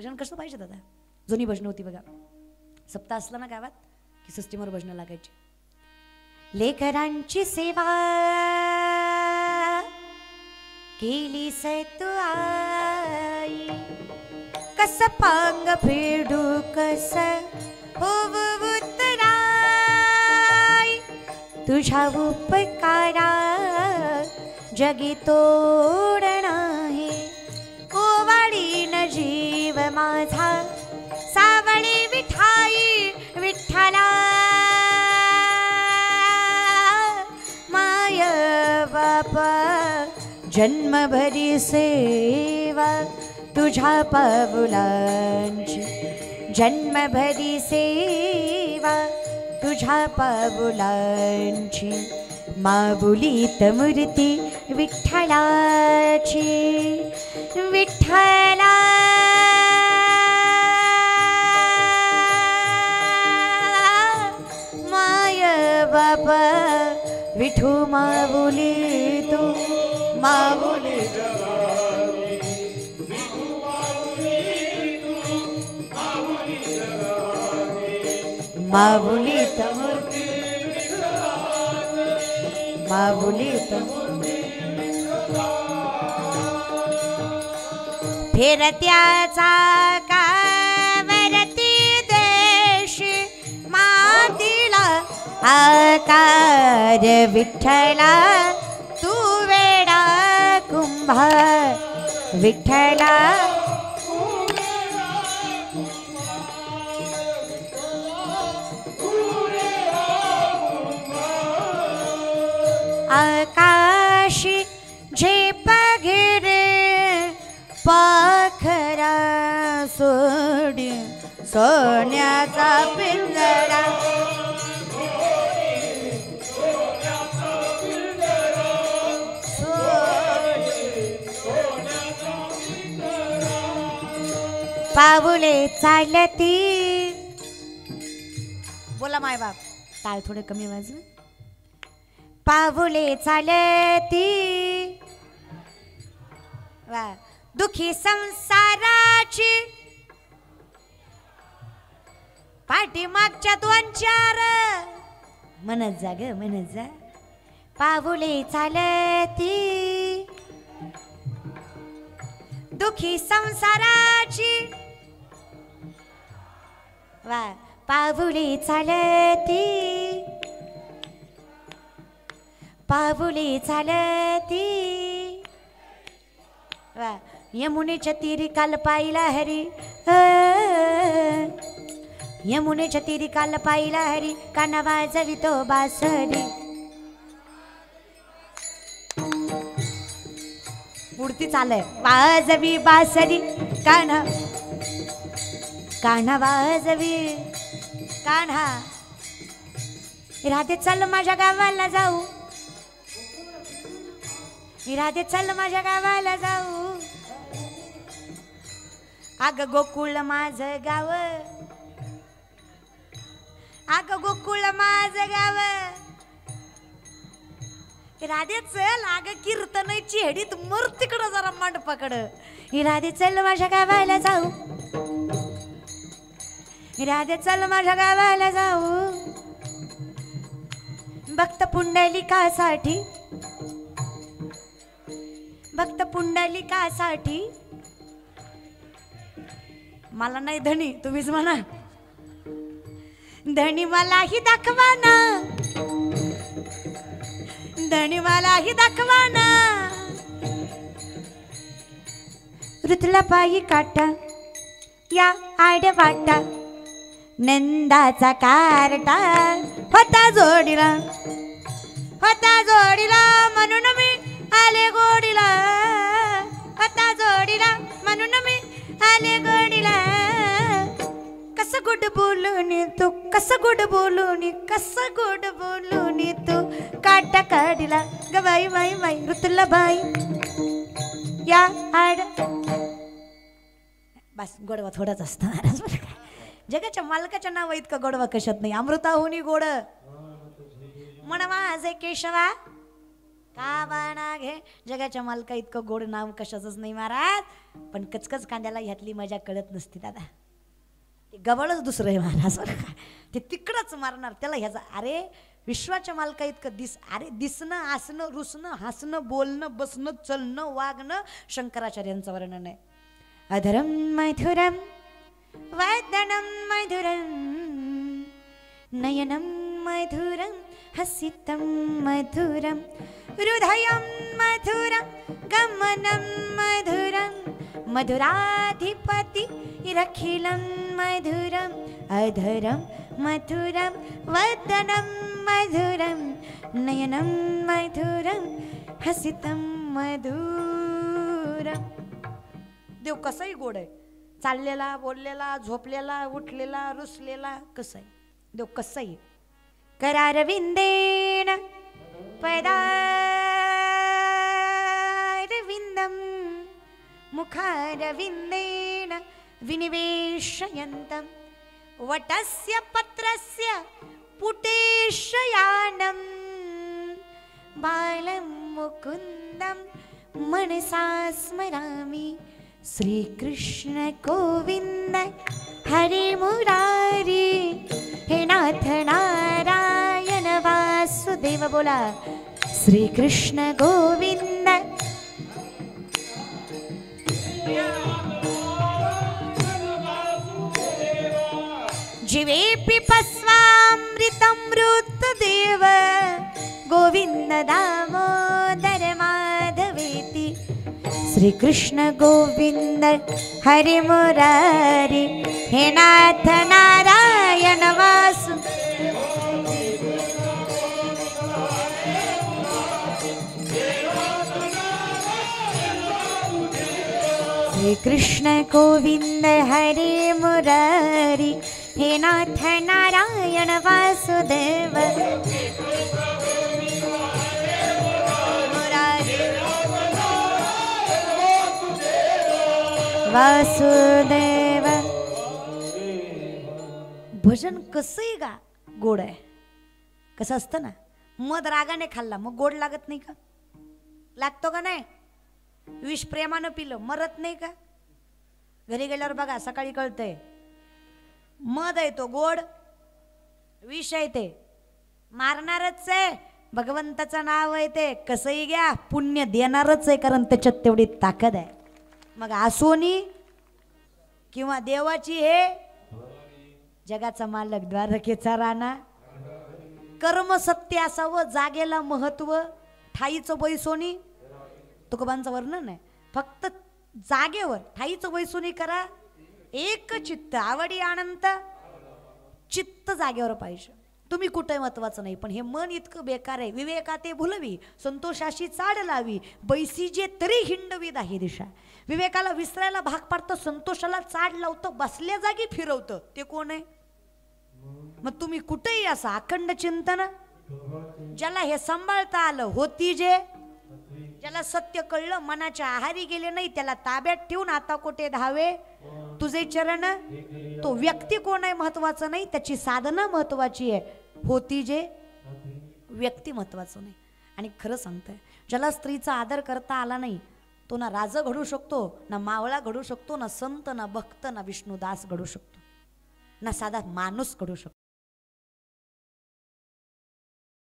भजन कसं पाहिजे दादा. जुनी भजन होती बघा, सप्ताह असला ना गावात की सिस्टीमवर भजन लागायची. लेकरांची सेवा केली से तू आई, कस पांग फेडू कस होऊ उतराई, तुझ्या उपकारा जगी तोड नाही, ओवाळीन जीव माझा सावळी विठाई विठ्ठला, माय बापा जन्मभरी सेवा तुझ्या पाऊलांची, जन्मभरी सेवा तुझ्या पाऊलांची, माऊलीत मूर्ती विठ्ठलाची विठ्ठला, माय बाबा विठू माऊली तू, माऊली माऊली मूर्ती माऊली फिरत्याचा कावरती देश मातीला आकार विठ्ठला, तू वेडा कुंभार विठ्ठला, आकाशी झेप घेरे पाखरा सोडी, सोन्याचा पिंजरा पाऊले चालती. बोला माय बाप, टाळ थोडे कमी वाजव. पाऊले चालती वा दुखी संसाराची, पाठीमागच्या दोन चार म्हणत जा ग म्हणत जा. पाऊले चालती दुखी संसाराची, वा पाऊले चालती पाऊले चालती, वा यमुनेच्या तीरी काल पाहिला हरी, यमुनेच्या तीरी काल पाहिला हरी, काना वाजवितो बासरी. पुढती चालय वाजवी बासरी, कान्हा कान्हा वाजवी कान्हा. राधे चल माझ्या गावाला जाऊ, राधे चल माझ्या गावाला जाऊ, अग गोकुळ माझं गाव, अग गोकुळ माझं गाव. राधे चल अग कीर्तनाची हेडीत मर तिकडं जरा मंडपाकड. राधे चल माझ्या गावाला जाऊ, राधे चल माझ्या गावाला जाऊ, भक्त पुंडलिकासाठी, भक्त पुंडलिकासाठी. मला नाही धनी, तुम्हीच म्हणा धनी मलाही दाखवा ना, धनी मलाही दाखवा ना. ऋतुला पायी काटा या आड वाटा, नंदाचा कारटा होता जोडीला, होता जोडीला म्हणून मी आले गोडीला, होता जोडीला म्हणून मी आले गोडीला. कस गुड बोलून तू, कस गुड बोलून, कस गुड बोलून तू काटा काढिला ग बाई बाई बाई. ऋतुला बाई या आड. बस गोडवा थोडाच असतं महाराज. जगाच्या मालकाच्या नाव इतका गोडवा कशात नाही. अमृताहुनी गोड म्हण माझे केशवा का बाणा घे जगाच्या मालका इतकं गोड नाव कशाचंच नाही महाराज. पण कचकच कांद्याला ह्यातली मजा कळत नसती दादा. ते गबळच दुसरं आहे महाराज. ते तिकडंच मारणार त्याला ह्याचा. अरे विश्वाच्या मालका इतकं अरे दिसणं आसणं रुसणं हसणं बोलणं बसणं चलणं वागणं शंकराचार्यांचं वर्णन आहे. अधरम मैथुरम वदनम मधुरम नयनम मधुरम हसितम मधुरम हृदयम मधुरम गमनम मधुरम मधुराधिपति रखिलं मधुरम अधरम मधुरम वदनम मधुरम नयनम मधुरम हसितम मधुरम. देव कसाही गोड आहे. चाललेला बोललेला झोपलेला उठलेला रुसलेला कसाही देव कसाही. करारविंदेन पदारविंदम मुखारविंदेन विनिवेशयन्तं वटस्य पत्रस्य पुटेशयानं बालं मुकुन्दं मनसा स्मरामि. श्रीकृष्ण गोविंद हरे मुरारी हे नाथ नारायण वासुदेव. बोला श्रीकृष्ण गोविंद. जीवे पिपस्वामृतमृतदेव गोविंद दामोदर माधवेति. श्रीकृष्ण गोविंद हरे मुरारी हे नाथ नारायण वासु. श्रीकृष्ण गोविंद हरे मुरारी हे नाथ नारायण वासुदेव. वासुदेव. भजन कसंही गा गोड आहे. कसं असतं ना मध रागाने खाल्ला मग गोड लागत नाही का. लागतो का नाही. विष प्रेमानं पिलं मरत नाही का. घरी गेल्यावर बघा सकाळी कळतंय मध आहे तो गोड विष आहे ते मारणारच आहे. भगवंताचं नाव आहे ते कसंही घ्या पुण्य देणारच आहे कारण त्याच्यात तेवढी ताकद आहे. मग आसोनी किंवा देवाची हे जगाचा मालक द्वारकेचा राणा. कर्म सत्य असावं जागेला महत्व ठाईचं बैसोनी. तुकोबांचं वर्णन आहे फक्त जागेवर ठाईचं बैसोनी करा. एक चित्त आवडी आनंद चित्त जागेवर पाहिजे. तुम्ही कुठे महत्वाचं नाही पण हे मन इतकं बेकार आहे. विवेकाते भुलवी संतोषाशी चाड लावी बैसी जे तरी हिंडवी दाही दिशा. विवेकाला विसरायला भाग पाडतं संतोषाला चाड लावतं बसल्या जागी फिरवतं. ते कोण आहे. मग तुम्ही कुठेही असा अखंड चिंतन ज्याला हे सांभाळता आलं होती जे ज्याला सत्य कळलं मनाच्या आहारी गेले नाही त्याला ताब्यात ठेवून आता कोठे धावे तुझे चरण. तो व्यक्ती कोण आहे महत्वाचं नाही त्याची साधना महत्वाची आहे. होती जे व्यक्ती महत्वाचं नाही. आणि खरं सांगतंय ज्याला स्त्रीचा आदर करता आला नाही तो ना राज घडू शकतो ना मावळा घडू शकतो ना संत ना भक्त ना विष्णुदास घडू शकतो ना साधा माणूस घडू शकतो.